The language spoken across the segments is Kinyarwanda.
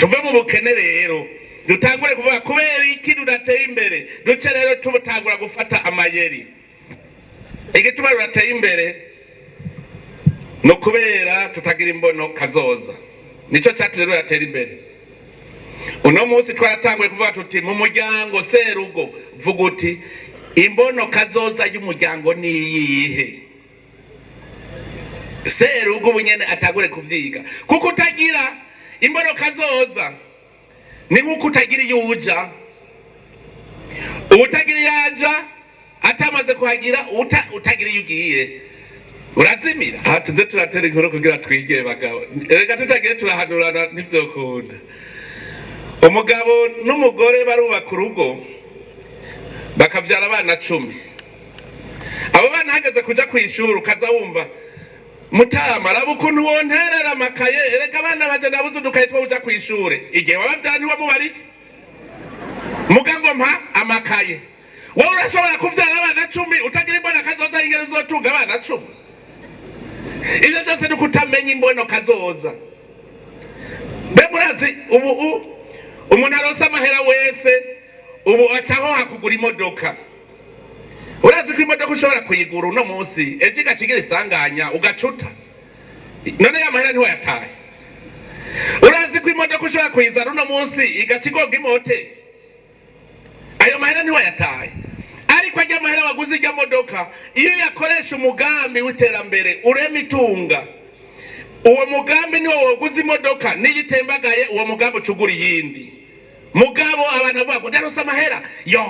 tuve mu bukene rero dutangure kuvuga kubera iki dudateye imbere duce rero tubutangura gufata amayeri igituma dudateye imbere no kubera tutagira imbono kazoza nico cyatumye dudatera imbere. Uno munsi twaratanguye kuvuga tuti mu muryango Serugo vuga uti imbono kazoza y'umuryango ni iyihe. Serugo bunyene atagure kuvyiga kuko utagira imbono kazoza ni nkuko utagira yuja utagira yaja atamaze kuhagira utagira yugiye urazimira. Hatuze turatera inkuru kugira twigeye bagabo reka tutagiye turahanurana ntivyokunda. Umugabo n'umugore barubaka urugo bakavyara abana 10. Abo bana hageze kuja kwishura ukaza wumva Mutama raba ukuntu wonterera amakaye erega abana baje nabuze udukaye two uja kwishure igihe wabavyara ntiwa mubari mugango mpa amakaye wowe urashobora kuvyara abana 10 utagira imbona kazoza yigere uzotunga abana 10. Ivyo byose ni kutamenya imbono kazoza. Be murazi ubu umuntu aronsa amahera wese ubu acaho hakugura imodoka. Urazi ko imodoka ushobora kuyigura uno munsi ejo igacigira isanganya ugacuta none ya mahera niho yataye. Urazi ko imodoka ushobora kuyizana uno munsi igacigoga imote ayo mahera niho yataye. Ariko ajya mahera waguze ijya modoka iyo yakoresha umugambi w'iterambere urema itunga uwo mugambi niwo waguze imodoka niyitembagaye uwo mugambi ucugura yindi mugabo abantu bavuga ngo ndarosa amahera yo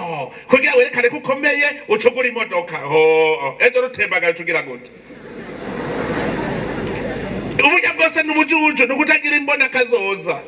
kugira werekane ko ukomeye ucugura imodoka ejo rutembagaye ucugira gute. Uburyo bwose n'ubujuju n'ukutagira imbona kazoza